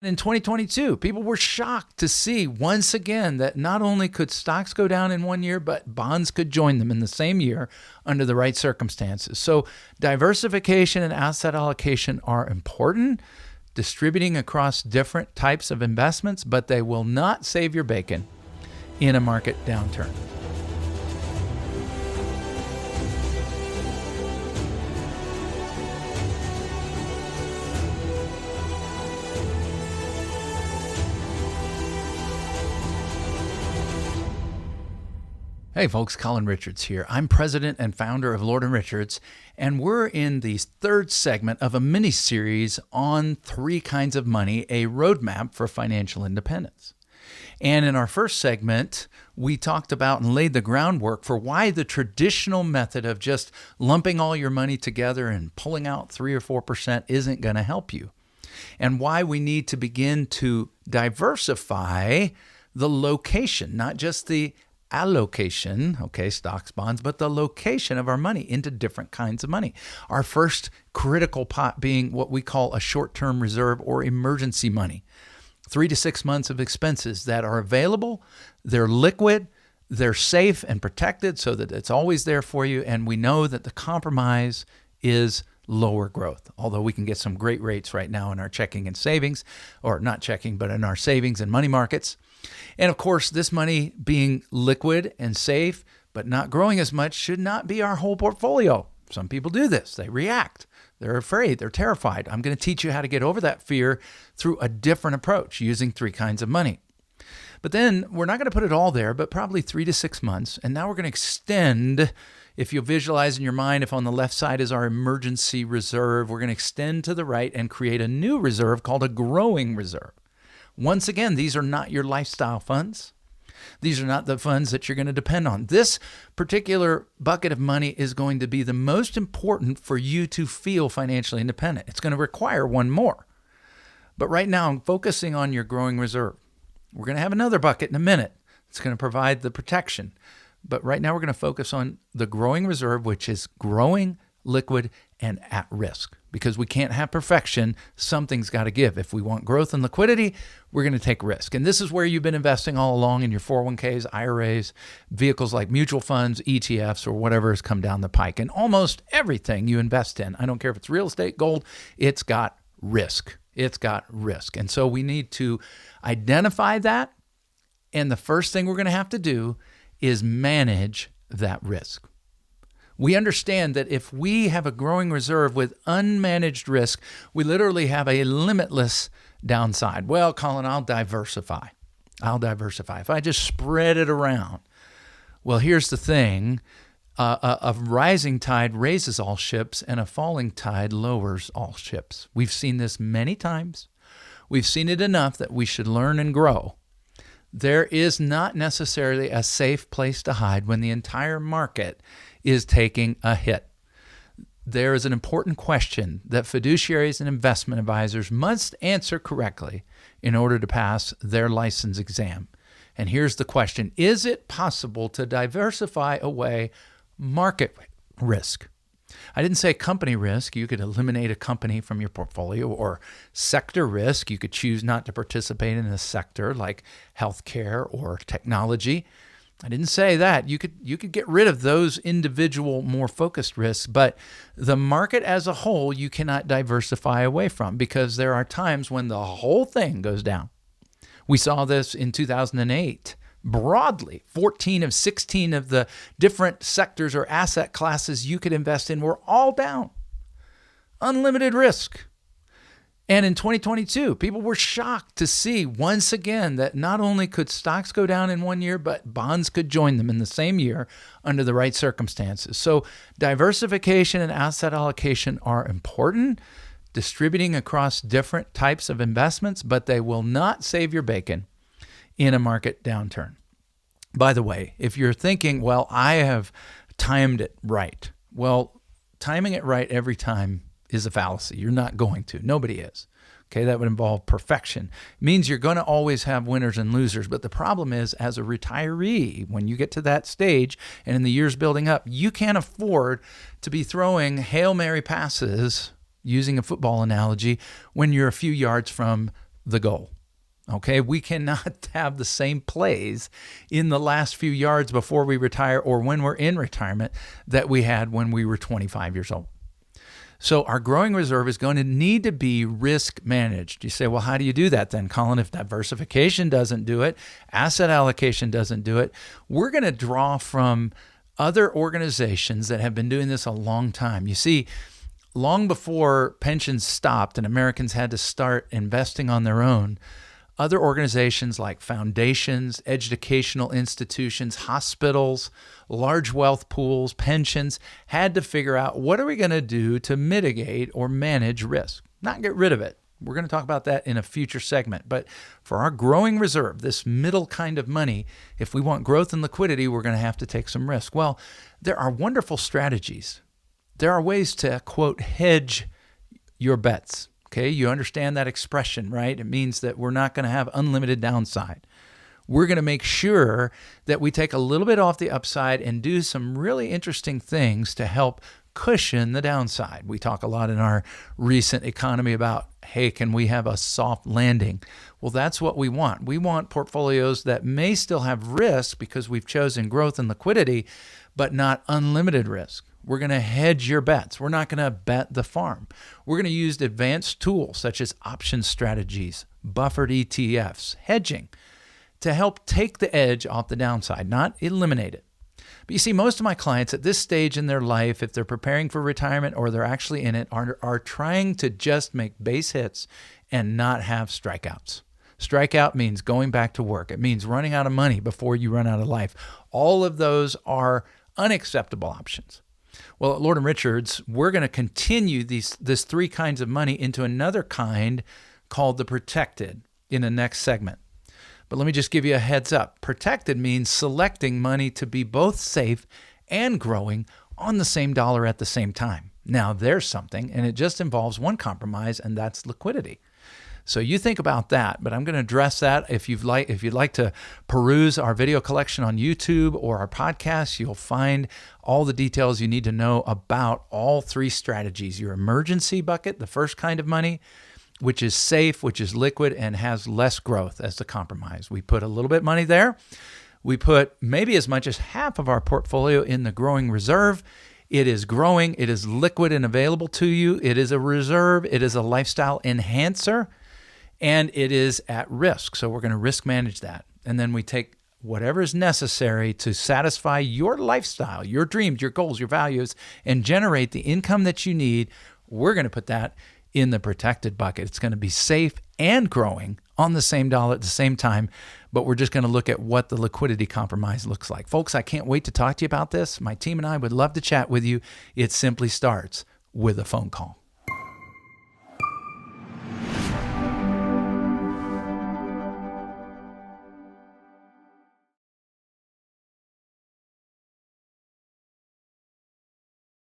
In 2022, people were shocked to see once again that not only could stocks go down in one year, but bonds could join them in the same year under the right circumstances. So diversification and asset allocation are important, distributing across different types of investments, but they will not save your bacon in a market downturn. Hey folks, Colin Richards here. I'm president and founder of Lord & Richards, and we're in the third segment of a mini-series on 3 kinds of money, a roadmap for financial independence. And in our first segment, we talked about and laid the groundwork for why the traditional method of just lumping all your money together and pulling out 3 or 4% isn't going to help you, and why we need to begin to diversify the location, not just the allocation, stocks, bonds, but the location of our money into different kinds of money. Our first critical pot being what we call a short-term reserve or emergency money. 3 to 6 months of expenses that are available, they're liquid, they're safe and protected so that it's always there for you, and we know that the compromise is lower growth, although we can get some great rates right now in our checking and savings, or not checking, but in our savings and money markets. And of course, this money being liquid and safe, but not growing as much, should not be our whole portfolio. Some people do this. They react. They're afraid. They're terrified. I'm going to teach you how to get over that fear through a different approach using 3 kinds of money. But then we're not going to put it all there, but probably 3 to 6 months. And now we're going to extend. If you visualize in your mind, if on the left side is our emergency reserve, we're going to extend to the right and create a new reserve called a growing reserve. Once again, these are not your lifestyle funds. These are not the funds that you're going to depend on. This particular bucket of money is going to be the most important for you to feel financially independent. It's going to require one more. But right now, I'm focusing on your growing reserve. We're going to have another bucket in a minute. It's going to provide the protection. But right now, we're going to focus on the growing reserve, which is growing, liquid, and at risk. Because we can't have perfection, something's got to give. If we want growth and liquidity, we're going to take risk. And this is where you've been investing all along in your 401ks, IRAs, vehicles like mutual funds, ETFs, or whatever has come down the pike. And almost everything you invest in, I don't care if it's real estate, gold, it's got risk. It's got risk. And so we need to identify that. And the first thing we're going to have to do is manage that risk. We understand that if we have a growing reserve with unmanaged risk, we literally have a limitless downside. Well, Colin, I'll diversify. If I just spread it around. Well, here's the thing. A rising tide raises all ships, and a falling tide lowers all ships. We've seen this many times. We've seen it enough that we should learn and grow. There is not necessarily a safe place to hide when the entire market is taking a hit. There is an important question that fiduciaries and investment advisors must answer correctly in order to pass their license exam. And here's the question: is it possible to diversify away market risk? I didn't say company risk. You could eliminate a company from your portfolio, or sector risk. You could choose not to participate in a sector like healthcare or technology. I didn't say that. You could get rid of those individual, more focused risks, but the market as a whole, you cannot diversify away from, because there are times when the whole thing goes down. We saw this in 2008. Broadly, 14 of 16 of the different sectors or asset classes you could invest in were all down. Unlimited risk. And in 2022, people were shocked to see once again that not only could stocks go down in one year, but bonds could join them in the same year under the right circumstances. So diversification and asset allocation are important, distributing across different types of investments, but they will not save your bacon in a market downturn. By the way, if you're thinking, well, I have timed it right. Well, timing it right every time is a fallacy. You're not going to. Nobody is. Okay, that would involve perfection. It means you're going to always have winners and losers. But the problem is, as a retiree, when you get to that stage and in the years building up, you can't afford to be throwing Hail Mary passes, using a football analogy, when you're a few yards from the goal. Okay, we cannot have the same plays in the last few yards before we retire or when we're in retirement that we had when we were 25 years old. So our growing reserve is going to need to be risk managed. You say, well, how do you do that then, Colin? If diversification doesn't do it, asset allocation doesn't do it, we're going to draw from other organizations that have been doing this a long time. You see, long before pensions stopped and Americans had to start investing on their own, other organizations like foundations, educational institutions, hospitals, large wealth pools, pensions had to figure out what are we going to do to mitigate or manage risk, not get rid of it. We're going to talk about that in a future segment. But for our growing reserve, this middle kind of money, if we want growth and liquidity, we're going to have to take some risk. Well, there are wonderful strategies. There are ways to, quote, hedge your bets. Okay, you understand that expression, right? It means that we're not going to have unlimited downside. We're going to make sure that we take a little bit off the upside and do some really interesting things to help cushion the downside. We talk a lot in our recent economy about, hey, can we have a soft landing? Well, that's what we want. We want portfolios that may still have risk because we've chosen growth and liquidity, but not unlimited risk. We're going to hedge your bets. We're not going to bet the farm. We're going to use advanced tools such as option strategies, buffered ETFs, hedging to help take the edge off the downside, not eliminate it. But you see, most of my clients at this stage in their life, if they're preparing for retirement or they're actually in it, are trying to just make base hits and not have strikeouts. Strikeout means going back to work. It means running out of money before you run out of life. All of those are unacceptable options. Well, at Lord & Richards, we're going to continue this three kinds of money into another kind called the protected in the next segment. But let me just give you a heads up. Protected means selecting money to be both safe and growing on the same dollar at the same time. Now, there's something, and it just involves one compromise, and that's liquidity. So you think about that, but I'm going to address that. If you'd like to peruse our video collection on YouTube or our podcast, you'll find all the details you need to know about all three strategies. Your emergency bucket, the first kind of money, which is safe, which is liquid, and has less growth as the compromise. We put a little bit of money there. We put maybe as much as half of our portfolio in the growing reserve. It is growing. It is liquid and available to you. It is a reserve. It is a lifestyle enhancer. And it is at risk. So we're going to risk manage that. And then we take whatever is necessary to satisfy your lifestyle, your dreams, your goals, your values, and generate the income that you need. We're going to put that in the protected bucket. It's going to be safe and growing on the same dollar at the same time, but we're just going to look at what the liquidity compromise looks like. Folks, I can't wait to talk to you about this. My team and I would love to chat with you. It simply starts with a phone call.